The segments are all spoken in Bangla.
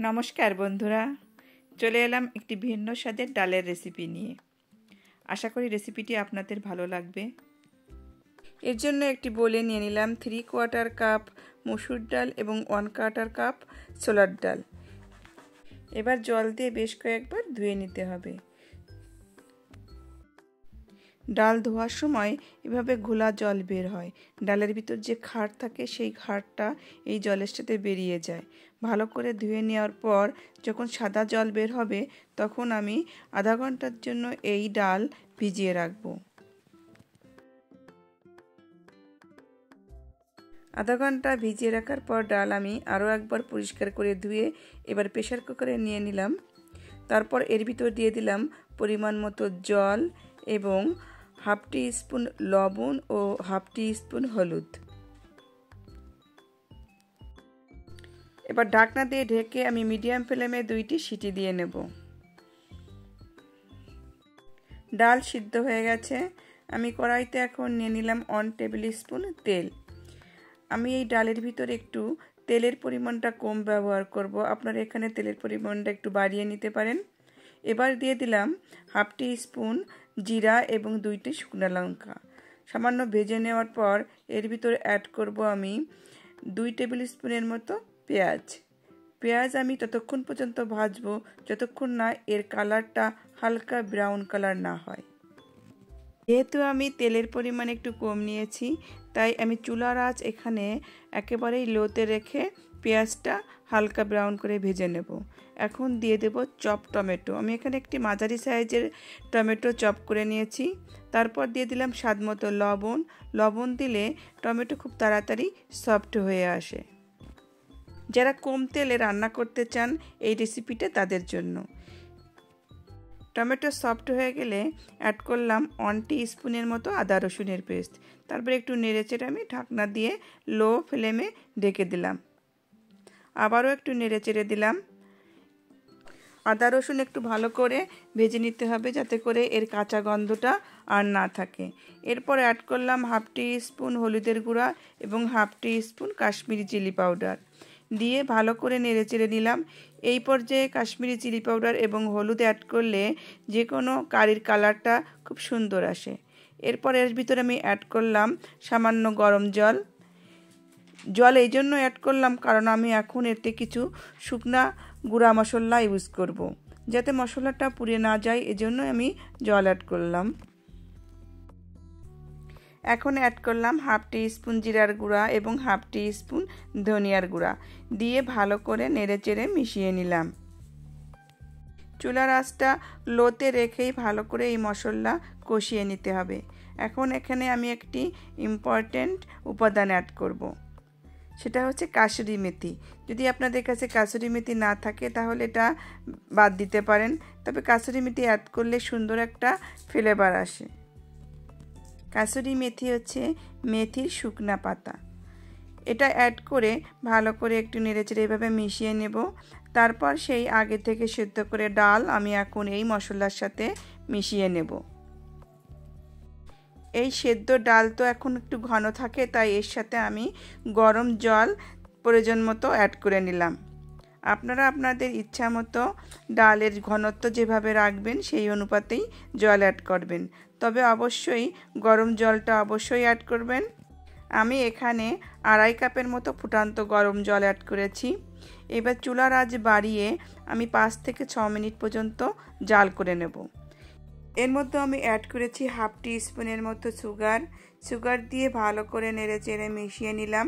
নমস্কার বন্ধুরা, চলে এলাম একটি ভিন্ন স্বাদের ডালের রেসিপি নিয়ে। আশা করি রেসিপিটি আপনাদের ভালো লাগবে। এর জন্য একটি বোলে নিয়ে নিলাম 3/4 কাপ মসুর ডাল এবং 1/4 কাপ ছোলার ডাল। এবার জল দিয়ে বেশ কয়েকবার ধুয়ে নিতে হবে। ডাল ধোয়ার সময় এভাবে ঘোলা জল বের হয়। ডালের ভিতর যে খাড় থাকে সেই খাড়টা এই জলের সাথে বেরিয়ে যায়। ভালো করে ধুয়ে নেওয়ার পর যখন সাদা জল বের হবে তখন আমি আধা ঘন্টার জন্য এই ডাল ভিজিয়ে রাখবো। আধা ঘন্টা ভিজিয়ে রাখার পর ডাল আমি আরও একবার পরিষ্কার করে ধুয়ে এবার প্রেসার কুকারে নিয়ে নিলাম। তারপর এর ভিতর দিয়ে দিলাম পরিমাণ মতো জল এবং হাফ টি স্পুন লবণ ও হাফ টি স্পুন হলুদ। এবার ঢাকনা দিয়ে ঢেকে আমি মিডিয়াম ফ্লেমে 2টি সিটি দিয়ে নেব। ডাল সিদ্ধ হয়ে গেছে। আমি কড়াইতে এখন নিয়ে নিলাম 1 টেবিল স্পুন তেল। আমি এই ডালের ভিতরে একটু তেলের পরিমাণটা কম ব্যবহার করব, আপনারা এখানে তেলের পরিমাণটা একটু বাড়িয়ে নিতে পারেন। এবার দিয়ে দিলাম হাফ টি স্পুন জিরা এবং 2টি শুকনো লঙ্কা। সামান্য ভেজে নেওয়ার পর এর ভিতরে অ্যাড করব আমি 2 টেবিল স্পুনের মতো পেঁয়াজ আমি ততক্ষণ পর্যন্ত ভাজবো যতক্ষণ না এর কালারটা হালকা ব্রাউন কালার না হয়। যেহেতু আমি তেলের পরিমাণ একটু কম নিয়েছি তাই আমি চুলার আঁচ এখানে একেবারেই লোতে রেখে পেঁয়াজটা হালকা ব্রাউন করে ভেজে নেব। এখন দিয়ে দেব চপ টমেটো। আমি এখানে একটি মাঝারি সাইজের টমেটো চপ করে নিয়েছি। তারপর দিয়ে দিলাম স্বাদমতো লবণ দিলে টমেটো খুব তাড়াতাড়ি সফট হয়ে আসে। যারা কম তেলে রান্না করতে চান এই রেসিপিটা তাদের জন্য। টমেটো সফট হয়ে গেলে অ্যাড করলাম 1 টিস্পুনের মতো আদা রসুনের পেস্ট। তারপর একটু নেড়েচেড়ে আমি ঢাকনা দিয়ে লো ফ্লেমে ঢেকে দিলাম। আবারও একটু নেড়েচেড়ে দিলাম। আদা রসুন একটু ভালো করে ভেজে নিতে হবে যাতে করে এর কাঁচা গন্ধটা আর না থাকে। এরপর অ্যাড করলাম হাফ টি স্পুন হলুদের গুঁড়া এবং হাফ টি স্পুন কাশ্মীরি চিলি পাউডার দিয়ে ভালো করে নেড়েচেড়ে নিলাম। এই পর্যায়ে কাশ্মীরি চিলি পাউডার এবং হলুদ অ্যাড করলে যে কোনো কারির কালারটা খুব সুন্দর আসে। এরপর এর ভিতরে আমি অ্যাড করলাম সামান্য গরম জল এই জন্য অ্যাড করলাম কারণ আমি এখন এতে কিছু শুকনা গুঁড়া মশলা ইউজ করব। যাতে মশলাটা পুড়ে না যায় এজন্য আমি জল অ্যাড করলাম। এখন অ্যাড করলাম হাফ টি স্পুন জিরার গুঁড়া এবং হাফ টি স্পুন ধনিয়ার গুঁড়া দিয়ে ভালো করে নেড়েচেড়ে মিশিয়ে নিলাম। চুলার আঁচটা লোতে রেখেই ভালো করে এই মশলা কষিয়ে নিতে হবে। এখন এখানে আমি একটি ইম্পর্ট্যান্ট উপাদান অ্যাড করব, সেটা হচ্ছে কাসুরি মেথি। যদি আপনাদের কাছে কাসুরি মেথি না থাকে তাহলে এটা বাদ দিতে পারেন, তবে কাসুরি মেথি অ্যাড করলে সুন্দর একটা ফ্লেভার আসে। কাসুরি মেথি হচ্ছে মেথির শুকনা পাতা। এটা অ্যাড করে ভালো করে একটু নেড়েচেড়ে এভাবে মিশিয়ে নেব। তারপর সেই আগে থেকে সেদ্ধ করে ডাল আমি এখন এই মশলার সাথে মিশিয়ে নেব। এই সেদ্ধ ডাল তো এখন একটু ঘন থাকে তাই এর সাথে আমি গরম জল প্রয়োজন মতো অ্যাড করে নিলাম। আপনারা আপনাদের ইচ্ছা মতো ডালের ঘনত্ব যেভাবে রাখবেন সেই অনুপাতেই জল অ্যাড করবেন, তবে অবশ্যই গরম জলটা অবশ্যই অ্যাড করবেন। আমি এখানে 2.5 কাপের মতো ফুটান্ত গরম জল অ্যাড করেছি। এবার চুলার আঁচ বাড়িয়ে আমি 5 থেকে 6 মিনিট পর্যন্ত জাল করে নেব। এর মধ্যে আমি অ্যাড করেছি হাফ টি স্পুনের মতো সুগার দিয়ে ভালো করে নেড়েচেড়ে মিশিয়ে নিলাম।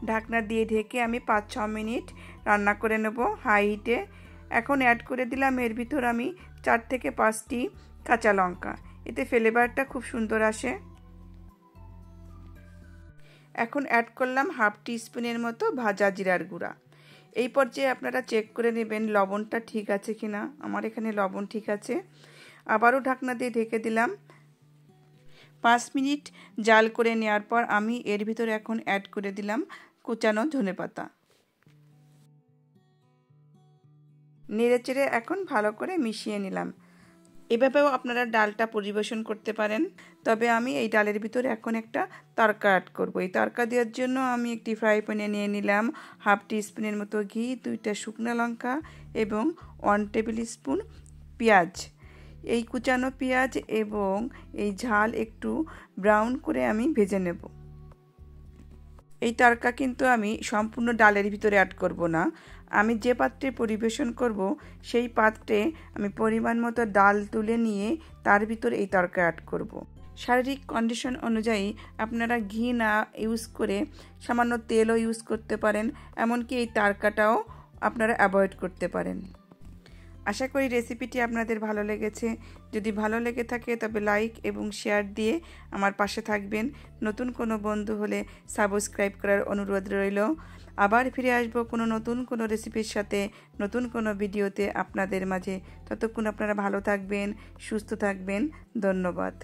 ঢাকনা দিয়ে ঢেকে আমি 5-6 মিনিট রান্না করে নেব হাই হিটে। এখন অ্যাড করে দিলাম এর ভিতর আমি 4 থেকে 5টি কাঁচা লঙ্কা, এতে ফ্লেভারটা খুব সুন্দর আসে। এখন অ্যাড করলাম হাফ টি স্পুনের মতো ভাজা জিরার গুঁড়া। এই পর্যায়ে আপনারা চেক করে নেবেন লবণটা ঠিক আছে কিনা। আমার এখানে লবণ ঠিক আছে। আবারও ঢাকনা দিয়ে ঢেকে দিলাম। 5 মিনিট জাল করে নেওয়ার পর আমি এর ভিতরে এখন অ্যাড করে দিলাম কুচানো ধনেপাতা। নেড়েচেড়ে এখন ভালো করে মিশিয়ে নিলাম। এভাবেও আপনারা ডালটা পরিবেশন করতে পারেন। তবে আমি এই ডালের ভিতরে এখন একটা তড়কা অ্যাড করব। এই তড়কা দেওয়ার জন্য আমি একটি ফ্রাই প্যানে নিয়ে নিলাম হাফ টিস্পুনের মতো ঘি, 2টা শুকনো লঙ্কা এবং 1 টেবিল স্পুন পেঁয়াজ। এই কুচানো পেঁয়াজ এবং এই ঝাল একটু ব্রাউন করে আমি ভেজে নেব। এই তড়কা কিন্তু আমি সম্পূর্ণ ডালের ভিতরে অ্যাড করব না। আমি যে পাত্রে পরিবেশন করব সেই পাত্রে আমি পরিমাণ মতো ডাল তুলে নিয়ে তার ভিতর এই তড়কা অ্যাড করব। শারীরিক কন্ডিশন অনুযায়ী আপনারা ঘি না ইউজ করে সামান্য তেলও ইউজ করতে পারেন, এমনকি এই তড়কাটাও আপনারা অ্যাভয়েড করতে পারেন। আশা করি রেসিপিটি আপনাদের ভালো লেগেছে। যদি ভালো লেগে থাকে তবে লাইক এবং শেয়ার দিয়ে আমার পাশে থাকবেন। নতুন কোনো বন্ধু হলে সাবস্ক্রাইব করার অনুরোধ রইল। আবার ফিরে আসব নতুন কোনো রেসিপির সাথে, নতুন কোনো ভিডিওতে আপনাদের মাঝে। ততক্ষণ আপনারা ভালো থাকবেন, সুস্থ থাকবেন। ধন্যবাদ।